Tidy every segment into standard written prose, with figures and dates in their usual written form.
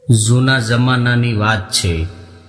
જૂના જમાનાની વાત છે.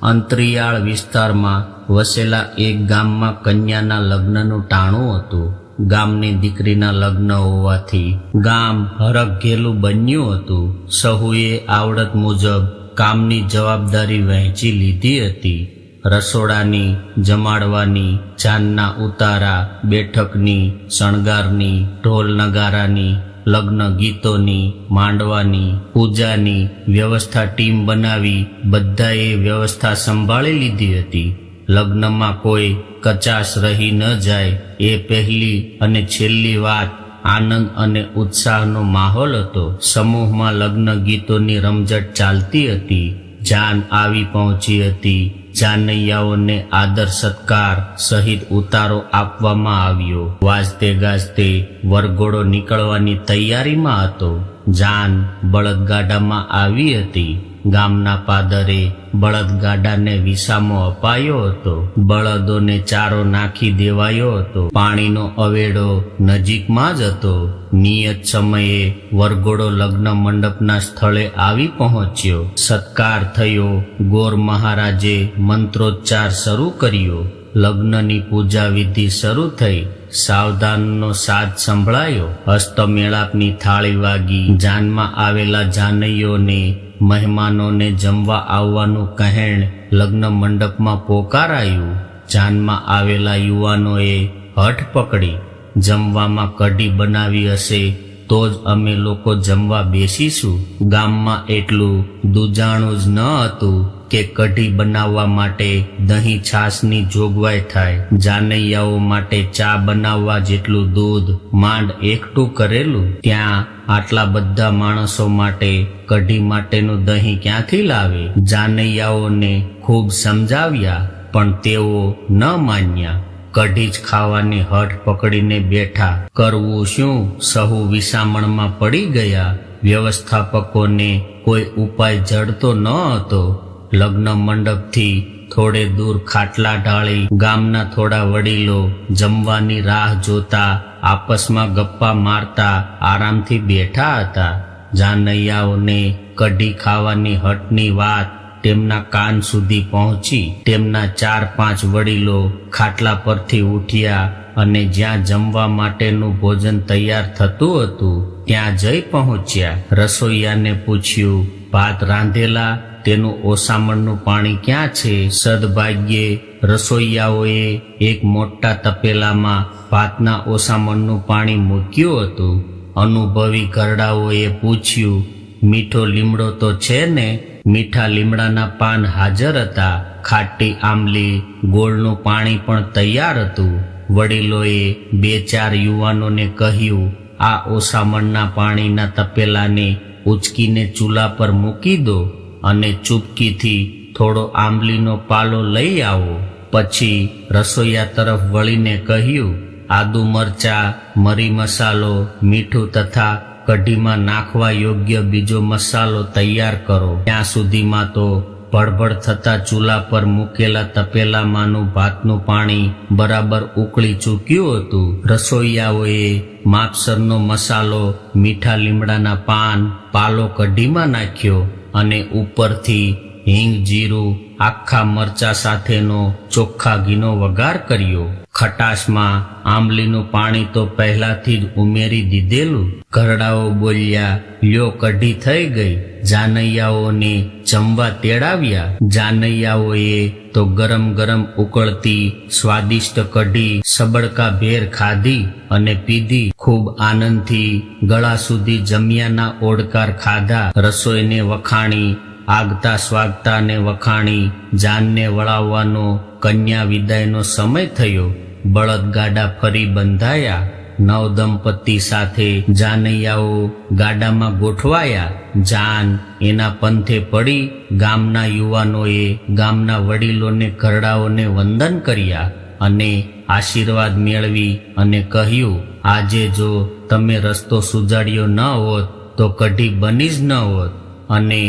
અંતરિયાળ વિસ્તારમાં વસેલા એક ગામમાં કન્યાના લગ્નનું ટાણું હતું. ગામની દીકરીના લગ્ન હોવાથી ગામ હરખઘેલું બન્યું હતું. સહુએ આવડત મુજબ કામની જવાબદારી વહેંચી લીધી હતી. રસોડાની, જમાડવાની, જાનના ઉતારા, બેઠકની, શણગારની, ઢોલ નગારાની, લગ્ન ગીતોની, માંડવાની, પૂજાની વ્યવસ્થા ટીમ બનાવી બધાએ વ્યવસ્થા સંભાળી લીધી હતી. લગ્નમાં કોઈ કચાશ રહી ન જાય એ પહેલી અને છેલ્લી વાત. આનંદ અને ઉત્સાહનો માહોલ હતો. સમૂહમાં લગ્ન ગીતોની રમઝટ ચાલતી હતી. જાન આવી પહોંચી હતી. જાનૈયાઓને આદર સત્કાર સહિત ઉતારો આપવામાં આવ્યો. વાજતે ગાજતે વરઘોડો નીકળવાની તૈયારીમાં હતો. જાન બળદગાડામાં આવી હતી. ગામના પાદરે બળદગાડાને વિસામો અપાયો હતો. બળદોને ચારો નાખી દેવાયો હતો. પાણીનો અવેડો નજીકમાં જ હતો. નિયત સમયે વરઘોડો લગ્ન મંડપના સ્થળે આવી પહોંચ્યો. સત્કાર થયો. ગોર મહારાજે મંત્રોચ્ચાર શરૂ કર્યો. લગ્નની પૂજા વિધિ શરૂ થઈ. સાવધાનનો સાદ સંભળાયો. હસ્તમેળાપની થાળી વાગી. જાનમાં આવેલા જાનૈયોને મહેમાનોને જમવા આવવાનું કહેણ લગ્ન મંડપમાં પોકારાયું. જાનમાં આવેલા યુવાનોએ હઠ પકડી, જમવામાં કઢી બનાવી હશે તો જ અમે લોકો જમવા બેસીશું. ગામમાં એટલું દૂજાણું જ ન હતું કે કઢી બનાવવા માટે દહીં છાશની જોગવાઈ થાય. જાનૈયાઓ માટે ચા બનાવવા જેટલું દૂધ માંડ એકઠું કરેલું. ત્યાં આટલા બધા માણસો માટે કઢી માટેનું દહીં ક્યાંથી લાવે? જાનૈયાઓને ખૂબ સમજાવ્યા પણ તેઓ ન માન્યા. કઢી જ ખાવાની હઠ પકડીને બેઠા. કરવું શું? સહુ વિસામણમાં પડી ગયા. વ્યવસ્થાપકોને કોઈ ઉપાય જડતો ન હતો. લગ્ન મંડપથી થોડે દૂર ખાટલા ઢાળી ગામના થોડા વડીલો જમવાની રાહ જોતા આપસમાં ગપ્પા મારતા આરામથી બેઠા હતા. જાનૈયાઓને કઢી ખાવાની હઠની વાત તેમના કાન સુધી પહોંચી. તેમના 4-5 વડીલો ખાટલા પરથી ઉઠ્યા અને જ્યાં જમવા માટેનું ભોજન તૈયાર થતું હતું ત્યાં જઈ પહોંચ્યા. રસોઈયાને પૂછ્યું, ભાત રાંધેલા? તેનું ઓસામણનું પાણી ક્યાં છે? સદભાગ્યે રસોઈયાઓએ એક મોટા તપેલામાં ભાતના ઓસામણનું પાણી મૂક્યું હતું. અનુભવી ઘરડાઓએ પૂછ્યું, મીઠો લીમડો તો છે ને? મીઠા લીમડાના પાન હાજર હતા. ખાટી આંબલી ગોળનું પાણી પણ તૈયાર હતું. વડીલોએ 2-4 યુવાનોને કહ્યું, આ ઓસામણના પાણીના તપેલાને ઉચકીને ચૂલા પર મૂકી દો અને ચૂપકીથી થોડો આંબલીનો પાલો લઈ આવો. પછી રસોઈયા તરફ વળીને કહ્યું, આદુ મરચા, મરી મસાલો, મીઠું તથા કઢીમાં નાખવા યોગ્ય બીજો મસાલો તૈયાર કરો. ત્યાં સુધીમાં તો ભડભડ થતા ચૂલા પર મૂકેલા તપેલામાંનું ભાતનું પાણી બરાબર ઉકળી ચૂક્યું હતું. રસોઈયાઓએ માપસરનો મસાલો, મીઠા લીમડાના પાન, પાલો કઢીમાં નાખ્યો અને ઉપરથી હિંગ, જીરું, આખા મરચા સાથેનો ચોખ્ખા ઘીનો વઘાર કર્યો. ખટાશમાં આંબલીનું પાણી તો પહેલાથી જ ઉમેરી દીધેલું. ઘરડાઓ બોલ્યા, લ્યો કઢી થઈ ગઈ. જાનૈયાઓને જમવા તેડાવ્યા. જાનૈયાઓએ તો ગરમ ગરમ ઉકળતી સ્વાદિષ્ટ કઢી સબડકા ભેર ખાધી અને પીધી. ખૂબ આનંદથી ગળા સુધી જમ્યાના ઓડકાર ખાધા. રસોઈને વખાણી, આગતા સ્વાગતાને વખાણી. જાનને વળાવવાનો કન્યા વિદાયનો સમય થયો. બળદગાડા ફરી બંધાયા. નવદંપતિ સાથે જાનૈયાઓ ગાડામાં ગોઠવાયા. જાન એના પંથે પડી. ગામના યુવાનોએ ગામના વડીલોને ઘરડાઓને વંદન કર્યા અને આશીર્વાદ મેળવી અને કહ્યું, આજે જો તમે રસ્તો સુજાડ્યો ન હોત તો કઢી બની જ ન હોત અને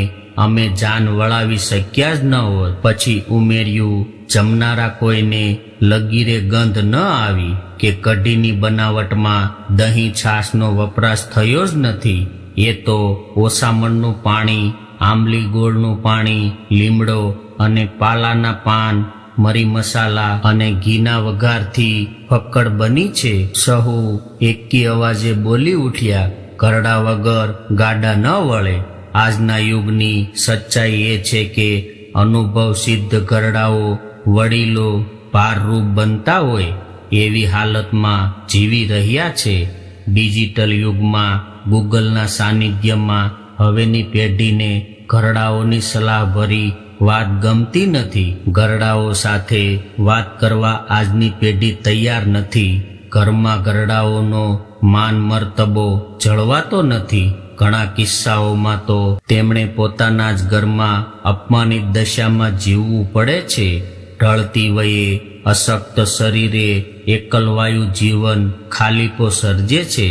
અમે જાન વળાવી શક્યા જ ન હોત. પછી ઉમેર્યું, જમનારા કોઈને લગીરે ગંધ ન આવી કે કઢીની બનાવટમાં દહીં છાશનો વપરાશ થયો જ નથી. એ તો ઓસામણનું પાણી આંબલી ગોળનું પાણી, લીમડો અને પાલાના પાન, મરી મસાલા અને ઘીના વઘારથી ફક્કડ બની છે. સહુ એકી અવાજે બોલી ઉઠ્યા, ઘરડા વગર ગાડા ન વળે. આજના યુગની સચ્ચાઈ એ છે કે અનુભવ સિદ્ધ ઘરડાઓ વડીલો ભારરૂપ બનતા હોય એવી હાલતમાં જીવી રહ્યા છે. ડિજિટલ યુગમાં ગૂગલના સાનિધ્યમાં હવેની પેઢીને ઘરડાઓની સલાહભરી વાત ગમતી નથી. ઘરડાઓ સાથે વાત કરવા આજની પેઢી તૈયાર નથી. ઘરમાં ઘરડાઓનો માન મર્તબો જળવાતો નથી. ઘણા કિસ્સાઓમાં તો તેમણે પોતાના જ ઘરમાં અપમાનિત દશામાં જીવવું પડે છે. ઢળતી વયે અશક્ત શરીરે એકલવાયુ જીવન ખાલીપો સર્જે છે.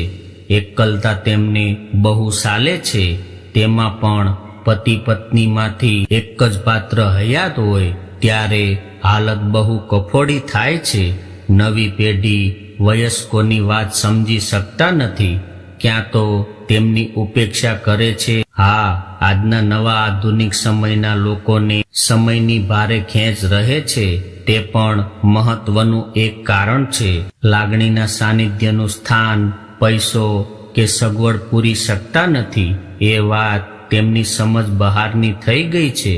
એકલતા તેમને બહુ સાલે છે. તેમાં પણ પતિ પત્નીમાંથી એક જ પાત્ર હયાત હોય ત્યારે હાલત બહુ કફોડી થાય છે. નવી પેઢી વયસ્કોની વાત સમજી શકતા નથી. ક્યાં તો તેમની ઉપેક્ષા કરે છે. હા, આજના નવા આધુનિક સમયના લોકોને સમયની ભારે ખેંચ રહે છે. તે પણ મહત્વનું એક કારણ છે. લાગણીના સાનિધ્યનું સ્થાન પૈસો કે સગવડ પૂરી શકતા નથી. એ વાત તેમની સમજ બહારની થઈ ગઈ છે.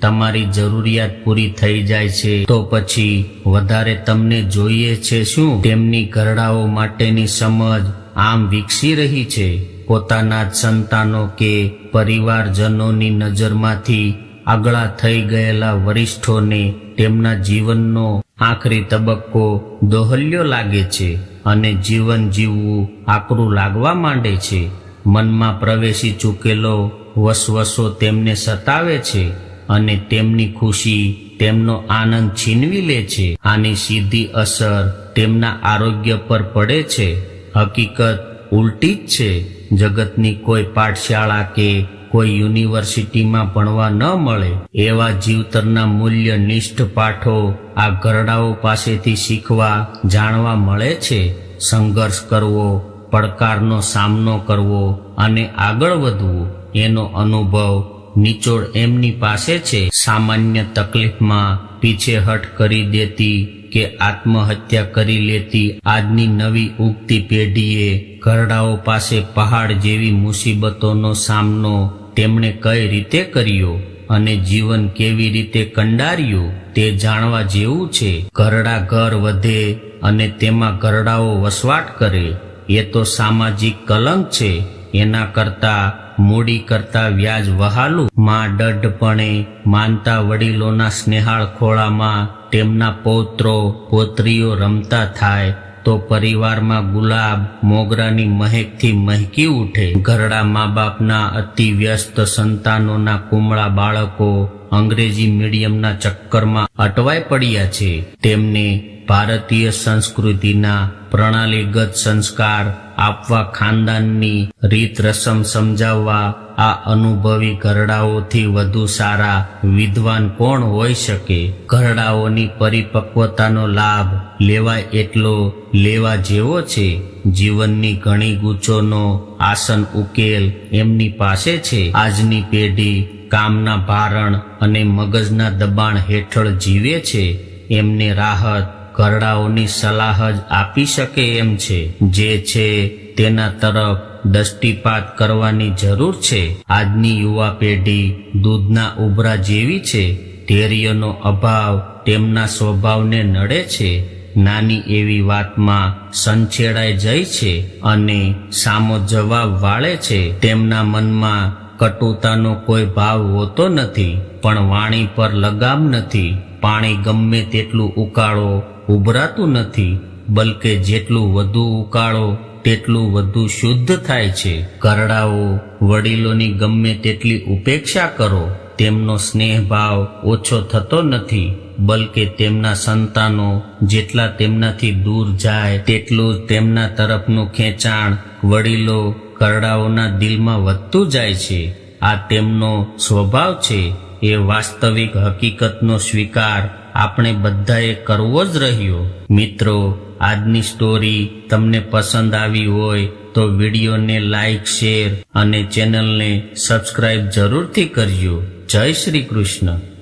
તમારી જરૂરિયાત પૂરી થઈ જાય છે તો પછી વધારે તમને જોઈએ છે શું? તેમની ઘરડાઓ માટેની સમજ આમ વિકસી રહી છે. પોતાના જ સંતાનો કે પરિવારજનોની નજરમાંથી આગળા થઈ ગયેલા વરિષ્ઠોને તેમના જીવનનો આખરી તબક્કો દોહલ્યો લાગે છે અને જીવન જીવવું આકરું લાગવા માંડે છે. મનમાં પ્રવેશી ચૂકેલો વસવસો તેમને સતાવે છે અને તેમની ખુશી, તેમનો આનંદ છીનવી લે છે. આની સીધી અસર તેમના આરોગ્ય પર પડે છે. હકીકત ઉલટી જ છે. જગતની કોઈ પાઠશાળા કે કોઈ યુનિવર્સિટીમાં ભણવા ન મળે એવા જીવતરના મૂલ્યનિષ્ઠ પાઠો આ ઘરડાઓ પાસેથી શીખવા, જાણવા મળે છે. સંઘર્ષ કરવો, પડકારનો સામનો કરવો અને આગળ વધવું એનો અનુભવ નિચોડ એમની પાસે છે. સામાન્ય તકલીફમાં પીછેહટ કરી દેતી કે આત્મહત્યા કરી લેતી આજની નવી ઉગતી પેઢીએ ઘરડાઓ પાસે પહાડ જેવી મુસીબતોનો સામનો તેમણે કઈ રીતે કર્યો અને જીવન કેવી રીતે કંડાર્યું તે જાણવા જેવું છે. ઘરડા ઘર વધે અને તેમાં ઘરડાઓ વસવાટ કરે એ તો સામાજિક કલંક છે. એના કરતા મૂડી કરતા વ્યાજ વહાલું. માં દઢપણે માનતા વડીલોના સ્નેહાળ ખોળામાં તેમના પૌત્રો પૌત્રીઓ રમતા થાય તો પરિવારમાં ગુલાબ મોગરાની મહેકથી મહેકી ઉઠે. ઘરડા મા બાપના અતિ વ્યસ્ત સંતાનોના કુમળા બાળકો અંગ્રેજી મીડિયમના ચક્કરમાં અટવાઈ પડ્યા છે. તેમને ભારતીય સંસ્કૃતિના પ્રણાલીગત સંસ્કાર આપવા, ખાનદાનની રીત રસમ સમજાવવા આ અનુભવી ઘરડાઓથી વધુ સારા વિદ્વાન કોણ હોઈ શકે? ઘરડાઓની પરિપક્વતાનો લાભ લેવાય એટલો લેવા જેવો છે. જીવનની ઘણી ગૂંચોનો આસન ઉકેલ એમની પાસે છે. આજની પેઢી કામના ભારણ અને મગજના દબાણ હેઠળ જીવે છે. એમને રાહત ઘરડાઓની સલાહ જ આપી શકે એમ છે. જે છે તેના તરફ દૃષ્ટિપાત કરવાની જરૂર છે. આજની યુવા પેઢી દૂધના ઉભરા જેવી છે. ધૈર્યનો અભાવ તેમના સ્વભાવને નડે છે. નાની એવી વાતમાં સંછેડાઈ જાય છે અને સામો જવાબ વાળે છે. તેમના મનમાં કટુતાનો કોઈ ભાવ હોતો નથી, પણ વાણી પર લગામ નથી. પાણી ગમે તેટલું ઉકાળો ઉભરાતું નથી, બલકે જેટલું વધુ ઉકાળો તેટલું વધુ શુદ્ધ થાય છે. ઘરડાઓ વડીલોની ગમે તેટલી ઉપેક્ષા કરો, તેમનો સ્નેહભાવ ઓછો થતો નથી, બલકે તેમના સંતાનો જેટલા તેમનાથી દૂર જાય તેટલું જ તેમના તરફનું ખેંચાણ વડીલો ઘરડાઓના દિલમાં વધતું જાય છે. આ તેમનો સ્વભાવ છે. એ વાસ્તવિક હકીકતનો સ્વીકાર આપણે બધાએ કરવો જ રહ્યો. મિત્રો, આજની સ્ટોરી તમને પસંદ આવી હોય તો તો વિડીયોને લાઈક, શેર અને ચેનલને સબસ્ક્રાઇબ જરૂરથી કરજો. જય શ્રી કૃષ્ણ.